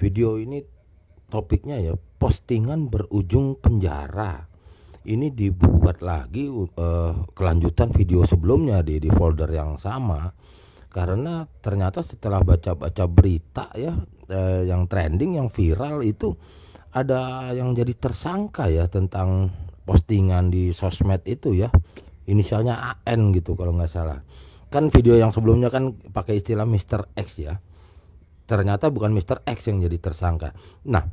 Video ini topiknya ya, postingan berujung penjara. Ini dibuat lagi kelanjutan video sebelumnya di folder yang sama. Karena ternyata setelah baca-baca berita ya, yang trending, yang viral itu ada yang jadi tersangka ya tentang postingan di sosmed itu ya. Inisialnya AN gitu kalau nggak salah. Kan video yang sebelumnya kan pakai istilah Mr. X ya. Ternyata bukan Mr. X yang jadi tersangka. Nah,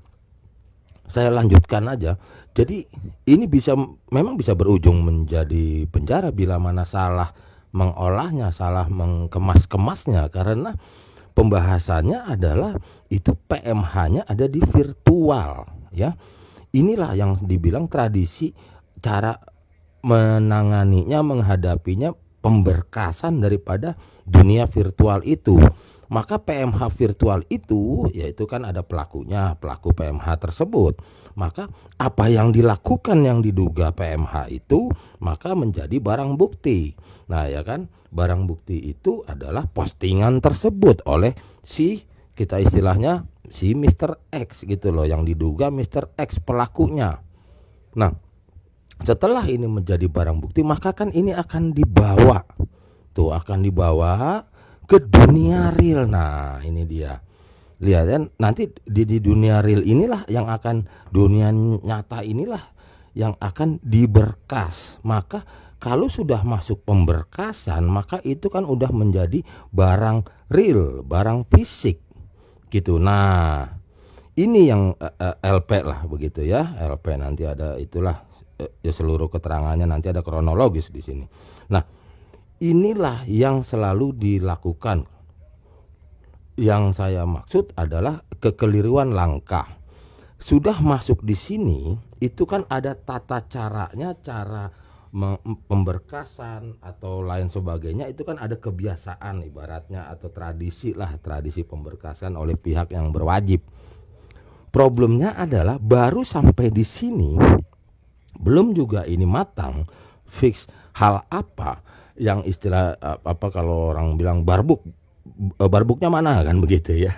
saya lanjutkan aja. Jadi ini memang bisa berujung menjadi penjara bila mana salah mengolahnya, salah mengemas-kemasnya, karena pembahasannya adalah itu PMH-nya ada di virtual ya. Inilah yang dibilang tradisi cara menanganinya, menghadapinya, pemberkasan daripada dunia virtual itu. Maka PMH virtual itu yaitu kan ada pelakunya, pelaku PMH tersebut. Maka apa yang dilakukan yang diduga PMH itu maka menjadi barang bukti. Nah ya kan, barang bukti itu adalah postingan tersebut oleh kita istilahnya si Mr. X gitu loh, yang diduga Mr. X pelakunya. Nah, setelah ini menjadi barang bukti maka kan ini akan dibawa ke dunia real. Nah ini dia, lihat kan, nanti di dunia real inilah yang akan, dunia nyata inilah yang akan diberkas. Maka kalau sudah masuk pemberkasan maka itu kan udah menjadi barang real, barang fisik gitu. Nah ini yang LP lah begitu ya, LP nanti ada itulah ya, seluruh keterangannya nanti ada kronologis di sini. Nah inilah yang selalu dilakukan. Yang saya maksud adalah kekeliruan langkah. Sudah masuk di sini itu kan ada tata caranya, cara pemberkasan atau lain sebagainya, itu kan ada kebiasaan ibaratnya atau tradisi lah, tradisi pemberkasan oleh pihak yang berwajib. Problemnya adalah baru sampai di sini belum juga ini matang, fix hal apa yang istilah apa kalau orang bilang barbuknya mana kan begitu ya,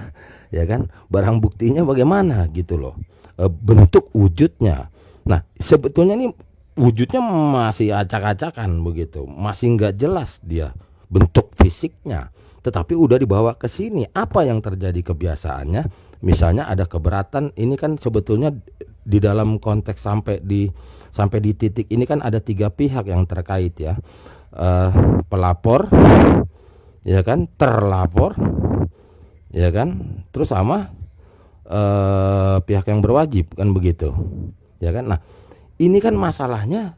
ya kan, barang buktinya bagaimana gitu loh, bentuk wujudnya. Nah sebetulnya ini wujudnya masih acak-acakan begitu, masih nggak jelas dia bentuk fisiknya, tetapi udah dibawa ke sini. Apa yang terjadi kebiasaannya, misalnya ada keberatan, ini kan sebetulnya di dalam konteks sampai di titik ini kan ada 3 pihak yang terkait ya, pelapor ya kan, terlapor ya kan, terus sama pihak yang berwajib kan begitu ya kan. Nah ini kan masalahnya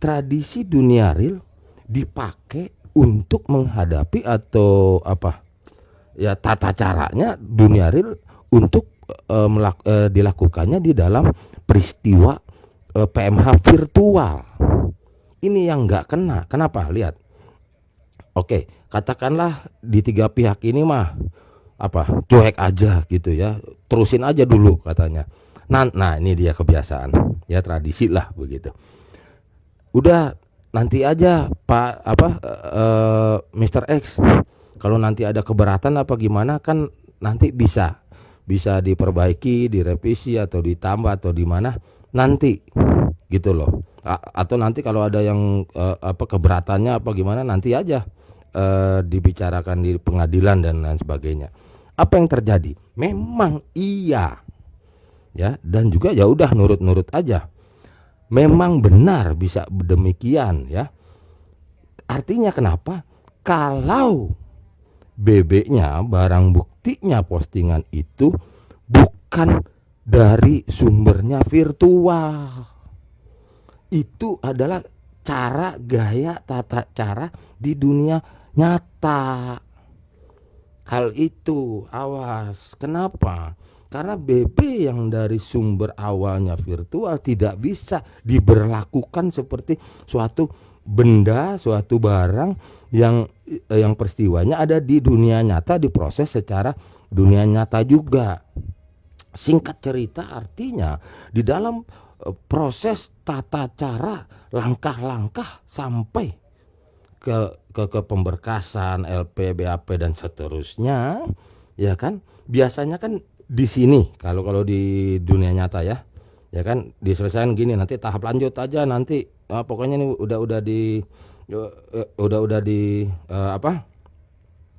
tradisi dunia real dipakai untuk menghadapi atau apa ya, tata caranya dunia real untuk dilakukannya di dalam peristiwa PMH virtual. Ini yang nggak kena. Kenapa? Lihat. Oke, katakanlah di 3 pihak ini mah apa, cuek aja gitu ya, terusin aja dulu katanya. Nah ini dia kebiasaan ya, tradisi lah begitu. Udah nanti aja Pak Mr. X, kalau nanti ada keberatan apa gimana kan nanti bisa diperbaiki, direvisi atau ditambah atau di mana nanti gitu loh. Atau nanti kalau ada yang keberatannya apa gimana nanti aja dibicarakan di pengadilan dan lain sebagainya. Apa yang terjadi? Memang iya ya, dan juga ya udah nurut-nurut aja. Memang benar bisa demikian ya. Artinya kenapa? Kalau BB-nya, barang buktinya postingan itu bukan dari sumbernya virtual, itu adalah cara, gaya, tata cara di dunia nyata. Hal itu awas. Kenapa? Karena BB yang dari sumber awalnya virtual tidak bisa diberlakukan seperti suatu benda, suatu barang yang peristiwanya ada di dunia nyata, diproses secara dunia nyata juga. Singkat cerita artinya di dalam proses tata cara, langkah-langkah sampai ke pemberkasan, LP, BAP dan seterusnya ya kan, biasanya kan di sini kalau di dunia nyata ya kan diselesaikan gini, nanti tahap lanjut aja nanti pokoknya ini udah di apa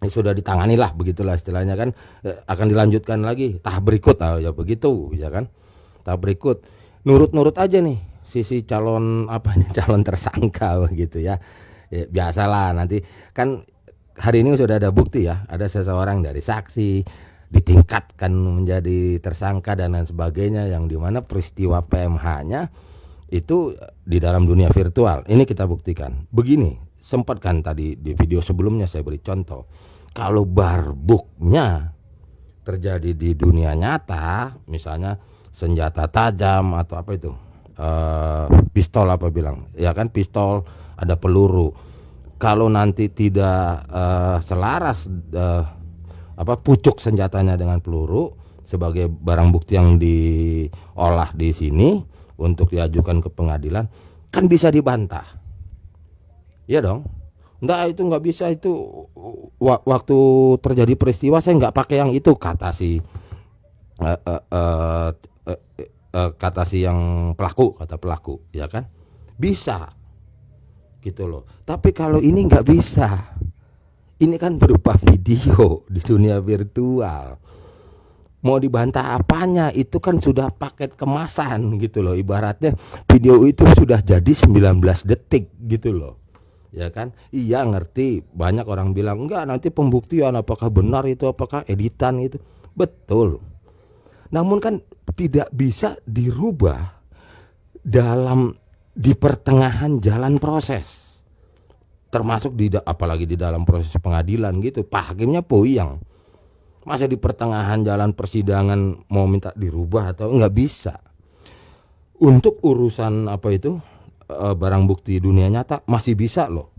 sudah ditangani lah, begitulah istilahnya kan, akan dilanjutkan lagi tahap berikut ya begitu ya kan. Tahap berikut nurut aja nih sisi calon calon tersangka begitu ya. Biasalah nanti kan hari ini sudah ada bukti ya, ada seseorang dari saksi ditingkatkan menjadi tersangka dan lain sebagainya, yang dimana peristiwa PMH-nya itu di dalam dunia virtual. Ini kita buktikan. Begini, sempat kan tadi di video sebelumnya saya beri contoh, kalau barbuknya terjadi di dunia nyata, misalnya senjata tajam atau apa itu, pistol apa bilang, ya kan pistol ada peluru. Kalau nanti tidak selaras pucuk senjatanya dengan peluru sebagai barang bukti yang diolah di sini untuk diajukan ke pengadilan, kan bisa dibantah, ya dong. Enggak, itu nggak bisa, itu waktu terjadi peristiwa saya nggak pakai yang itu, kata si yang kata pelaku ya kan, bisa gitu loh. Tapi kalau ini nggak bisa, ini kan berupa video di dunia virtual, mau dibantah apanya, itu kan sudah paket kemasan gitu loh. Ibaratnya video itu sudah jadi 19 detik gitu loh, ya kan. Iya ngerti, banyak orang bilang enggak, nanti pembuktian apakah benar itu, apakah editan itu, betul. Namun kan tidak bisa dirubah di pertengahan jalan proses, termasuk apalagi di dalam proses pengadilan gitu. Pak hakimnya puyeng, masa di pertengahan jalan persidangan mau minta dirubah atau nggak bisa. Untuk urusan barang bukti dunia nyata masih bisa loh.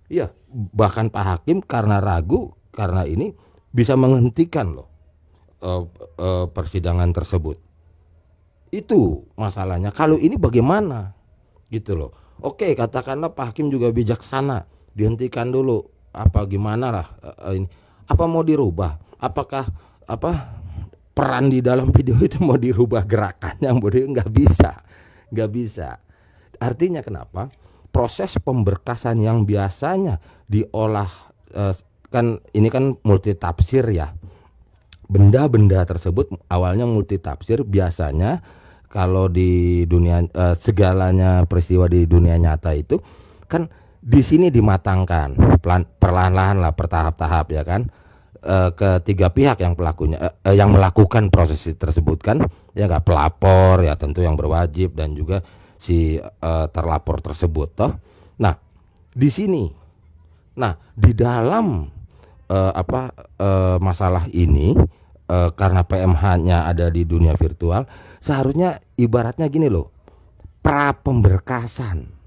Iya, bahkan Pak Hakim karena ragu, karena ini bisa menghentikan loh persidangan tersebut. Itu masalahnya. Kalau ini bagaimana gitu loh. Oke, katakanlah Pak Hakim juga bijaksana, dihentikan dulu, gimana lah ini, apa mau dirubah, apakah peran di dalam video itu mau dirubah gerakannya, nggak bisa. Artinya kenapa proses pemberkasan yang biasanya diolah kan ini kan multi tafsir ya, benda-benda tersebut awalnya multi tafsir. Biasanya kalau di dunia segalanya peristiwa di dunia nyata itu kan di sini dimatangkan perlahan-lahan lah, bertahap-tahap ya kan, ketiga pihak yang yang melakukan proses tersebut kan, ya nggak, pelapor ya tentu yang berwajib dan juga si terlapor tersebut toh. Nah di sini, di dalam masalah ini, karena PMH-nya ada di dunia virtual, seharusnya ibaratnya gini loh, pra pemberkasan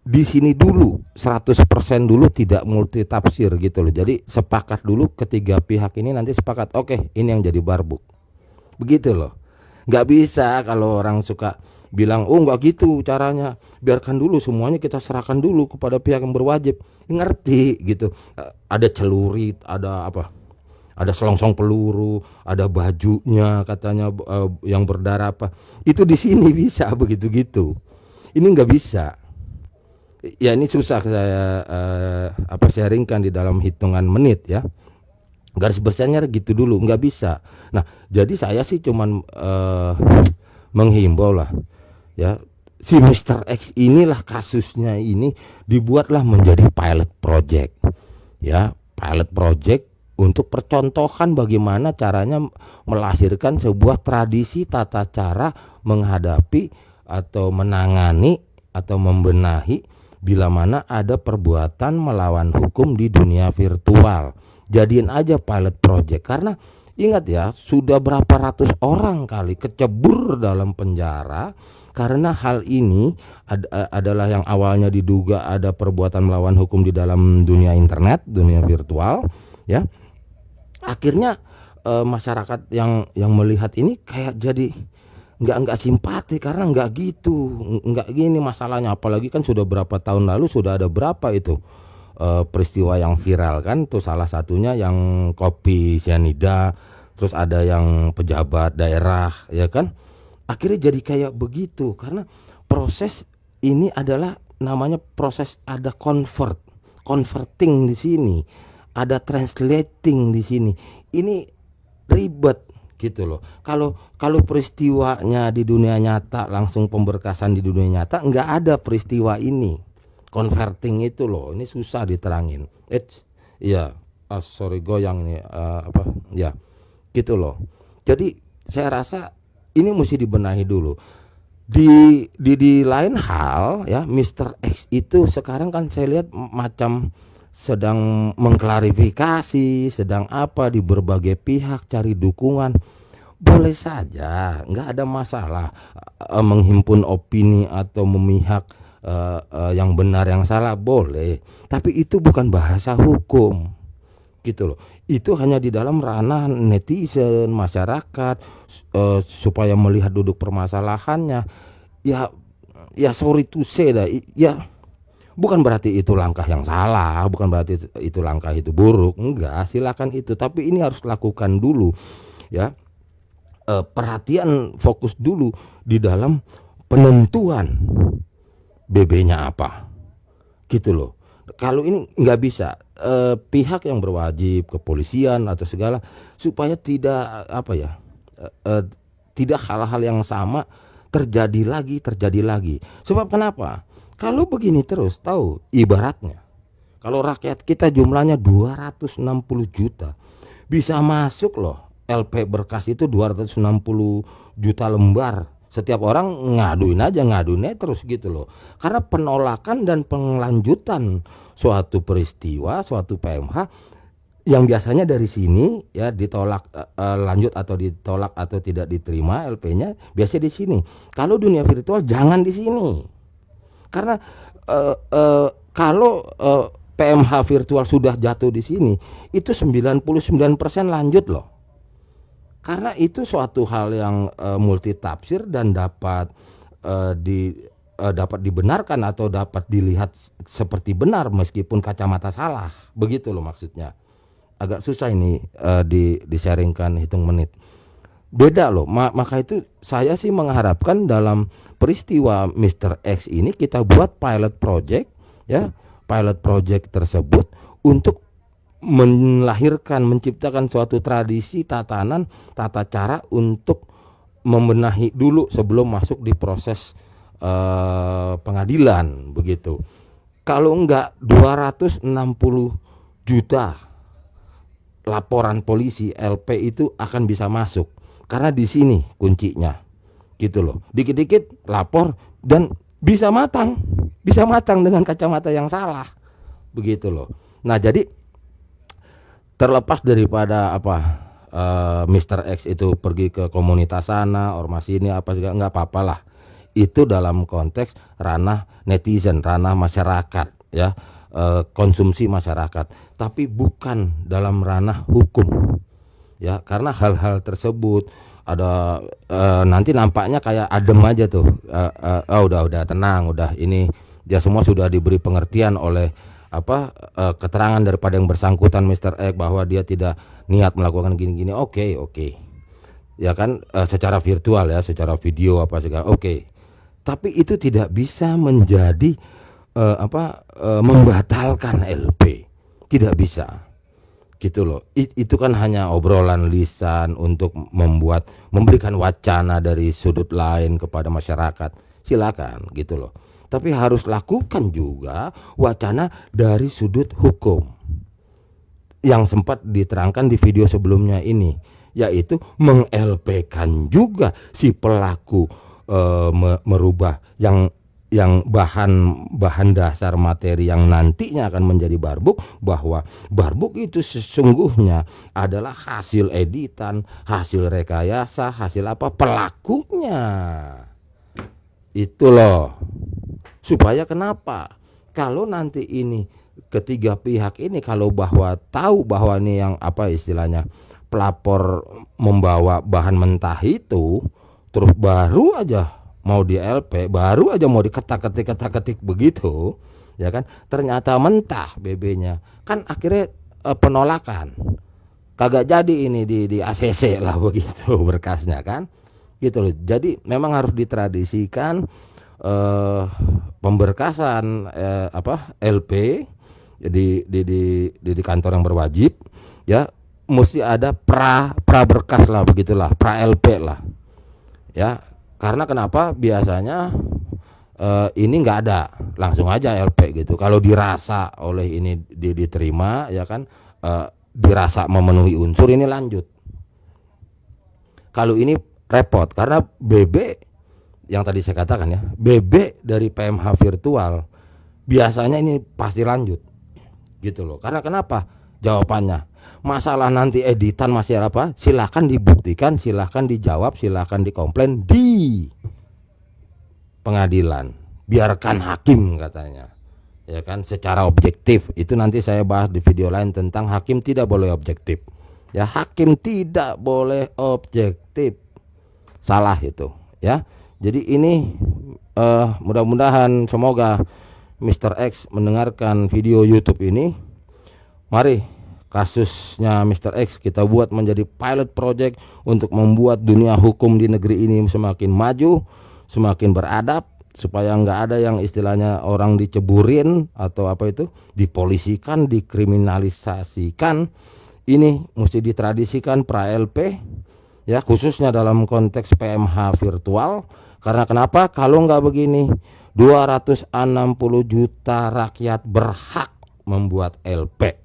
di sini dulu 100% dulu, tidak multi tafsir gitu loh. Jadi sepakat dulu, ketiga pihak ini nanti sepakat, oke, ini yang jadi barbuk, begitu loh. Nggak bisa kalau orang suka bilang, oh nggak gitu caranya, biarkan dulu semuanya kita serahkan dulu kepada pihak yang berwajib. Ngerti gitu, ada celurit, ada selongsong peluru, ada bajunya katanya yang berdarah itu di sini bisa begitu gitu. Ini nggak bisa. Ya ini susah saya sharingkan di dalam hitungan menit ya. Garis besarnya gitu dulu, nggak bisa. Nah jadi saya sih cuman menghimbau lah ya, si Mr. X inilah kasusnya ini dibuatlah menjadi pilot project ya, pilot project untuk percontohan bagaimana caranya melahirkan sebuah tradisi tata cara menghadapi atau menangani atau membenahi bila mana ada perbuatan melawan hukum di dunia virtual. Jadiin aja pilot project, karena ingat ya, sudah berapa ratus orang kali kecebur dalam penjara karena hal ini adalah yang awalnya diduga ada perbuatan melawan hukum di dalam dunia internet, dunia virtual ya. Akhirnya masyarakat yang melihat ini kayak jadi nggak simpati, karena nggak gitu, nggak gini masalahnya. Apalagi kan sudah berapa tahun lalu sudah ada berapa itu peristiwa yang viral kan, tuh salah satunya yang kopi sianida, terus ada yang pejabat daerah, ya kan? Akhirnya jadi kayak begitu karena proses ini adalah namanya proses, ada converting di sini, ada translating di sini. Ini ribet gitu loh. Kalau peristiwanya di dunia nyata, langsung pemberkasan di dunia nyata, nggak ada peristiwa ini. Converting itu loh, ini susah diterangin. Iya, sorry goyang ini apa? Ya, gitu loh. Jadi saya rasa ini mesti dibenahi dulu. Di lain hal ya, Mr. X itu sekarang kan saya lihat macam sedang mengklarifikasi, sedang apa di berbagai pihak cari dukungan. Boleh saja, nggak ada masalah menghimpun opini atau memihak yang benar yang salah, boleh. Tapi itu bukan bahasa hukum, gitu loh. Itu hanya di dalam ranah netizen, masyarakat, supaya melihat duduk permasalahannya. Ya sorry to say dah, ya bukan berarti itu langkah yang salah, bukan berarti itu langkah itu buruk, enggak, silakan itu. Tapi ini harus lakukan dulu ya, perhatian fokus dulu di dalam penentuan BB-nya apa, gitu loh. Kalau ini nggak bisa, pihak yang berwajib, kepolisian atau segala, supaya tidak apa ya, tidak hal-hal yang sama terjadi lagi. Sebab kenapa? Kalau begini terus, tahu ibaratnya kalau rakyat kita jumlahnya 260 juta, bisa masuk loh LP berkas itu 260 juta lembar. Setiap orang ngaduinnya terus gitu loh. Karena penolakan dan pengelanjutan suatu peristiwa, suatu PMH yang biasanya dari sini ya ditolak, lanjut atau ditolak atau tidak diterima LP-nya, biasanya di sini. Kalau dunia virtual jangan di sini. Karena kalau PMH virtual sudah jatuh di sini, itu 99% lanjut loh. Karena itu suatu hal yang multi tafsir dan dapat dapat dibenarkan atau dapat dilihat seperti benar meskipun kacamata salah. Begitu loh maksudnya. Agak susah ini di-sharingkan hitung menit. Beda loh. Maka itu saya sih mengharapkan dalam peristiwa Mr. X ini kita buat pilot project ya. Pilot project tersebut untuk menciptakan suatu tradisi, tatanan, tata cara untuk membenahi dulu sebelum masuk di proses pengadilan begitu. Kalau enggak 260 juta laporan polisi LP itu akan bisa masuk. Karena di sini kuncinya. Gitu loh. Dikit-dikit lapor dan bisa matang dengan kacamata yang salah. Begitu loh. Nah, jadi terlepas daripada Mr. X itu pergi ke komunitas sana, ormas ini apa segala, nggak apa-apalah. Itu dalam konteks ranah netizen, ranah masyarakat ya, konsumsi masyarakat. Tapi bukan dalam ranah hukum ya, karena hal-hal tersebut ada nanti nampaknya kayak adem aja tuh. Udah tenang, udah ini ya semua sudah diberi pengertian oleh keterangan daripada yang bersangkutan Mr. X bahwa dia tidak niat melakukan gini-gini. Oke. Ya kan, secara virtual ya, secara video apa segala. Oke. Tapi itu tidak bisa menjadi membatalkan LP. Tidak bisa. Gitu loh. Itu kan hanya obrolan lisan untuk memberikan wacana dari sudut lain kepada masyarakat. Silakan gitu loh. Tapi harus lakukan juga wacana dari sudut hukum yang sempat diterangkan di video sebelumnya ini, yaitu meng-LP-kan juga si pelaku merubah yang bahan dasar materi yang nantinya akan menjadi barbuk, bahwa barbuk itu sesungguhnya adalah hasil editan, hasil rekayasa, hasil pelakunya. Itu loh. Supaya kenapa? Kalau nanti ini ketiga pihak ini kalau tahu bahwa ini yang istilahnya pelapor membawa bahan mentah itu, terus baru aja mau di LP, baru aja mau diketak-ketik begitu, ya kan? Ternyata mentah BB-nya, kan akhirnya penolakan. kagak jadi ini di ACC lah begitu berkasnya kan, gitu loh. Jadi memang harus ditradisikan pemberkasan LP di kantor yang berwajib ya, mesti ada pra berkas lah begitulah, pra LP lah ya. Karena kenapa biasanya ini nggak ada langsung aja LP gitu. Kalau dirasa oleh ini diterima ya kan, dirasa memenuhi unsur ini lanjut. Kalau ini repot karena BB yang tadi saya katakan ya, BB dari PMH virtual biasanya ini pasti lanjut gitu loh. Karena kenapa? Jawabannya masalah nanti editan masih apa, silahkan dibuktikan, silahkan dijawab, silahkan dikomplain di pengadilan, biarkan hakim katanya ya kan, secara objektif. Itu nanti saya bahas di video lain tentang hakim tidak boleh objektif ya, hakim tidak boleh objektif, salah itu ya. Jadi ini mudah-mudahan semoga Mr. X mendengarkan video YouTube ini. Mari kasusnya Mr. X kita buat menjadi pilot project untuk membuat dunia hukum di negeri ini semakin maju, semakin beradab, supaya nggak ada yang istilahnya orang diceburin atau apa itu, dipolisikan, dikriminalisasikan. Ini mesti ditradisikan pra LP ya, khususnya dalam konteks PMH virtual. Karena kenapa? Kalau nggak begini 260 juta rakyat berhak membuat LP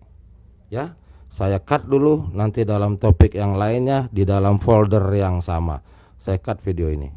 ya. Saya cut dulu, nanti dalam topik yang lainnya di dalam folder yang sama saya cut video ini.